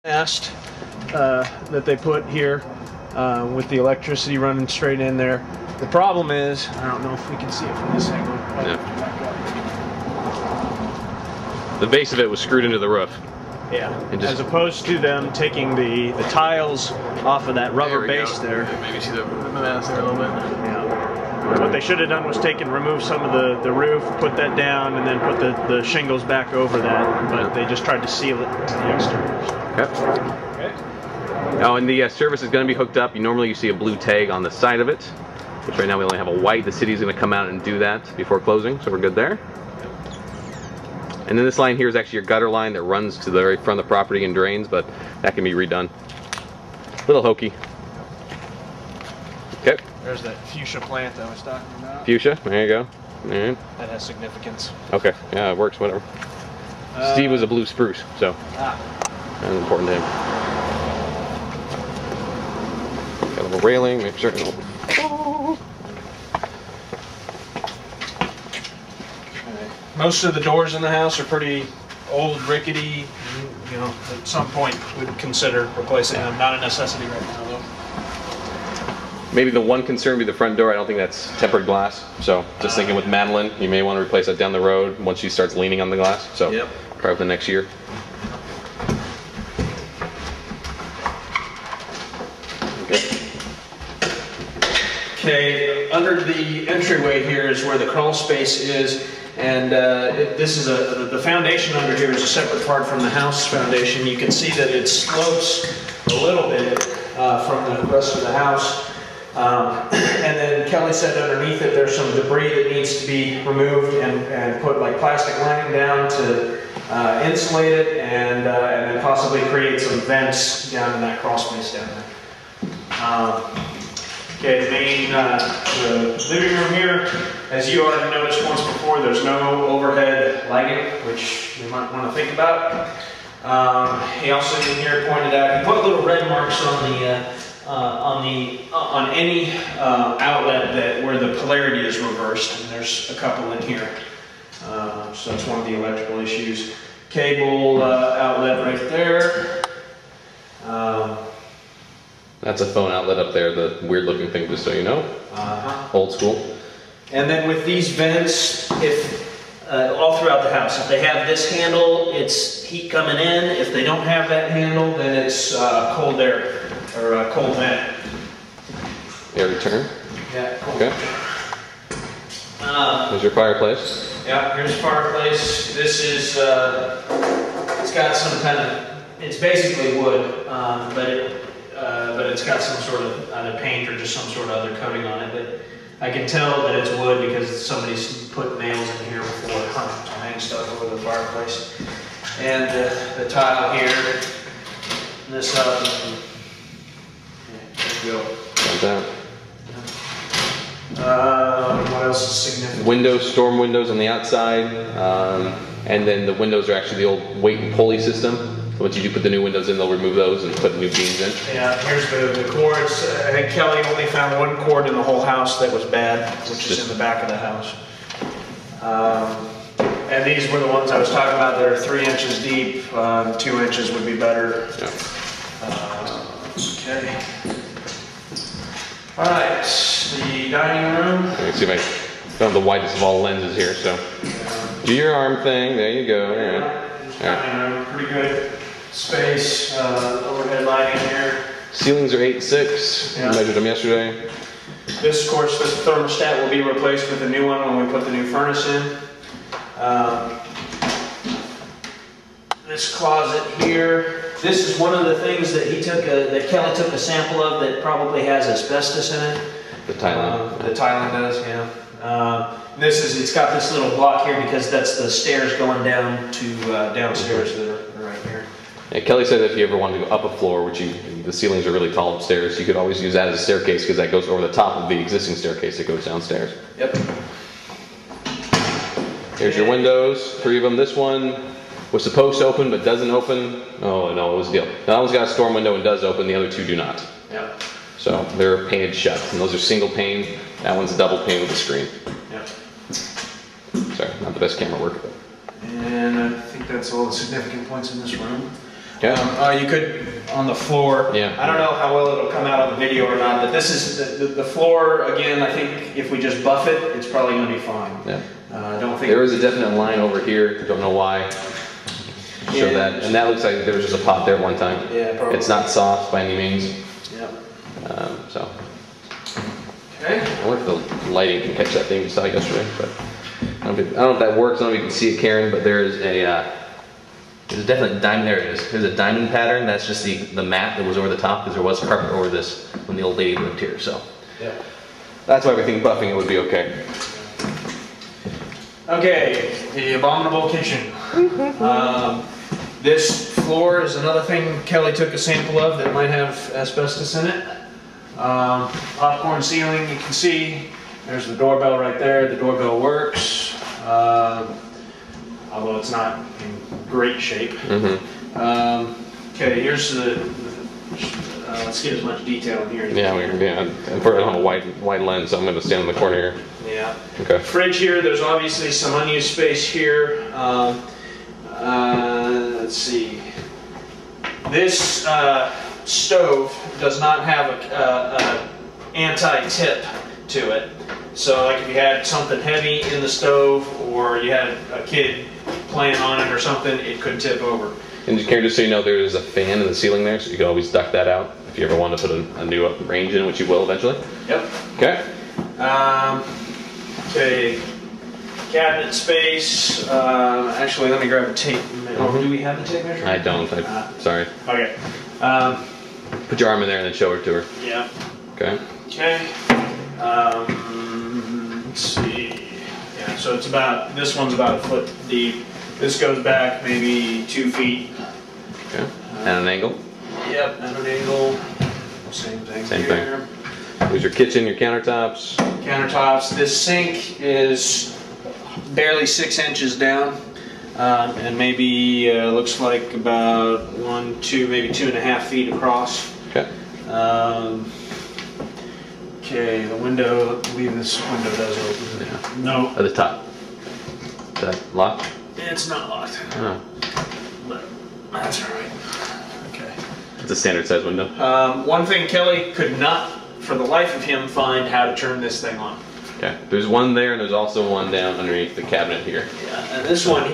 mast that they put here with the electricity running straight in there. The problem is, I don't know if we can see it from this angle. The base of it was screwed into the roof. Yeah, as opposed to them taking the tiles off of that rubber base there. Maybe see the mast there a little bit. Yeah. What they should have done was remove some of the roof, put that down, and then put the shingles back over that. But they just tried to seal it to the exterior. Okay. Oh, and the service is going to be hooked up. Normally you see a blue tag on the side of it, which right now we only have a white. The city's going to come out and do that before closing, so we're good there. And then this line here is actually your gutter line that runs to the very front of the property and drains, but that can be redone. Little hokey. Okay. There's that fuchsia plant I was talking about. Fuchsia, there you go. Right. That has significance. Okay, yeah, it works, whatever. Steve was a blue spruce, so that's important to him. Got a little railing, make sure. Most of the doors in the house are pretty old, rickety. You know, at some point we'd consider replacing them. Not a necessity right now, though. Maybe the one concern would be the front door. I don't think that's tempered glass. So just thinking with Madeline, you may want to replace that down the road once she starts leaning on the glass. So probably the next year. Okay, under the entryway here is where the crawl space is, and this is the foundation under here is a separate part from the house foundation. You can see that it slopes a little bit from the rest of the house. And then Kelly said underneath it there's some debris that needs to be removed and put like plastic lining down to insulate it and then possibly create some vents down in that crawl space down there. Okay, the main the living room here, as you already noticed once before, there's no overhead lighting, which you might want to think about. He also in here pointed out he put little red marks on any outlet where the polarity is reversed, and there's a couple in here. So that's one of the electrical issues. Cable outlet right there. That's a phone outlet up there, the weird looking thing, just so you know. Old school. And then with these vents, if all throughout the house, if they have this handle, it's heat coming in. If they don't have that handle, then it's cold air or cold vent. Air return. Yeah. Cool. Okay. There's your fireplace. Yeah, here's the fireplace. This is it's got some kind of, it's basically wood, but it's got some sort of either paint or just some sort of other coating on it. But I can tell that it's wood because somebody's put nails in here before to hang stuff over the fireplace. And the tile here, this up. There you go. Like that. What else is significant? Windows, storm windows on the outside, and then the windows are actually the old weight and pulley system. So once you do put the new windows in, they'll remove those and put new beams in. Yeah, here's the cords. I think Kelly only found one cord in the whole house that was bad, which is in the back of the house. And these were the ones I was talking about that are 3 inches deep. 2 inches would be better. Yeah. Okay. All right, the dining room. You can see I found the widest of all lenses here, so do your arm thing. There you go. All right. Dining room, pretty good space. Overhead lighting here. Ceilings are 8'6". I measured them yesterday. This, of course, this thermostat will be replaced with a new one when we put the new furnace in. This closet here. This is one of the things that that Kelly took a sample of that probably has asbestos in it. The tiling. The tiling does, yeah. It's got this little block here because that's the stairs going down to downstairs that are right here. Yeah, Kelly said that if you ever wanted to go up a floor, which the ceilings are really tall upstairs, you could always use that as a staircase because that goes over the top of the existing staircase that goes downstairs. Yep. Here's your windows, 3 of them. This one was supposed to open but doesn't open. Oh no, it was a deal. That one's got a storm window and does open, the other 2 do not. Yep. So they're painted shut, and those are single pane. That one's double pane with a screen. Yep. Sorry, not the best camera work. And I think that's all the significant points in this room. Okay. You could on the floor. Yeah. I don't know how well it'll come out on the video or not, but this is the floor. Again, I think if we just buff it, it's probably going to be fine. Yeah. I don't think There is a definite line over here. Don't know why. Show Yeah. that, and that looks like there was just a pot there one time. Yeah, probably. It's not soft by any means. Yeah. So Okay. I wonder if the lighting can catch that thing you saw yesterday, but I don't know if that works. I don't know if you can see it, Karen, but there is there's a definite diamond. There it is. There's a diamond pattern. That's just the mat that was over the top because there was carpet over this when the old lady lived here. So Yeah. that's why we think buffing it would be okay. Okay, the abominable kitchen. This floor is another thing Kelly took a sample of that might have asbestos in it. Popcorn ceiling, you can see. There's the doorbell right there. The doorbell works, although it's not in great shape. Okay, here's let's get as much detail in here. Yeah, and for on a wide lens, so I'm going to stand in the corner here. Yeah. Okay. Fridge here. There's obviously some unused space here. Let's see. This stove does not have a anti-tip to it. So like if you had something heavy in the stove or you had a kid playing on it or something, it could tip over. And Karen, just so you know, there is a fan in the ceiling there, so you can always duck that out if you ever want to put a new range in, which you will eventually. Yep. Okay. Okay. Cabinet space. Actually, let me grab a tape. Oh, do we have the tape measure? I don't. Sorry. Okay. Put your arm in there and then show her to her. Yeah. Okay. Okay. Let's see. Yeah, so it's about, this one's about a foot deep. This goes back maybe 2 feet. Okay. And an angle. Yep, at an angle. Same thing. Same here. thing. There's your kitchen, your countertops. Countertops. This sink is barely 6 inches down. And maybe looks like about 1, 2, maybe 2.5 feet across. Okay. Okay, the window, I believe this window does open. Yeah. No, At the top. Is that locked? it's not locked, Oh. but that's all right. Okay. It's a standard size window. One thing Kelly could not, for the life of him, find how to turn this thing on. Okay. There's one there, and there's also one down underneath the cabinet here. Yeah, and this one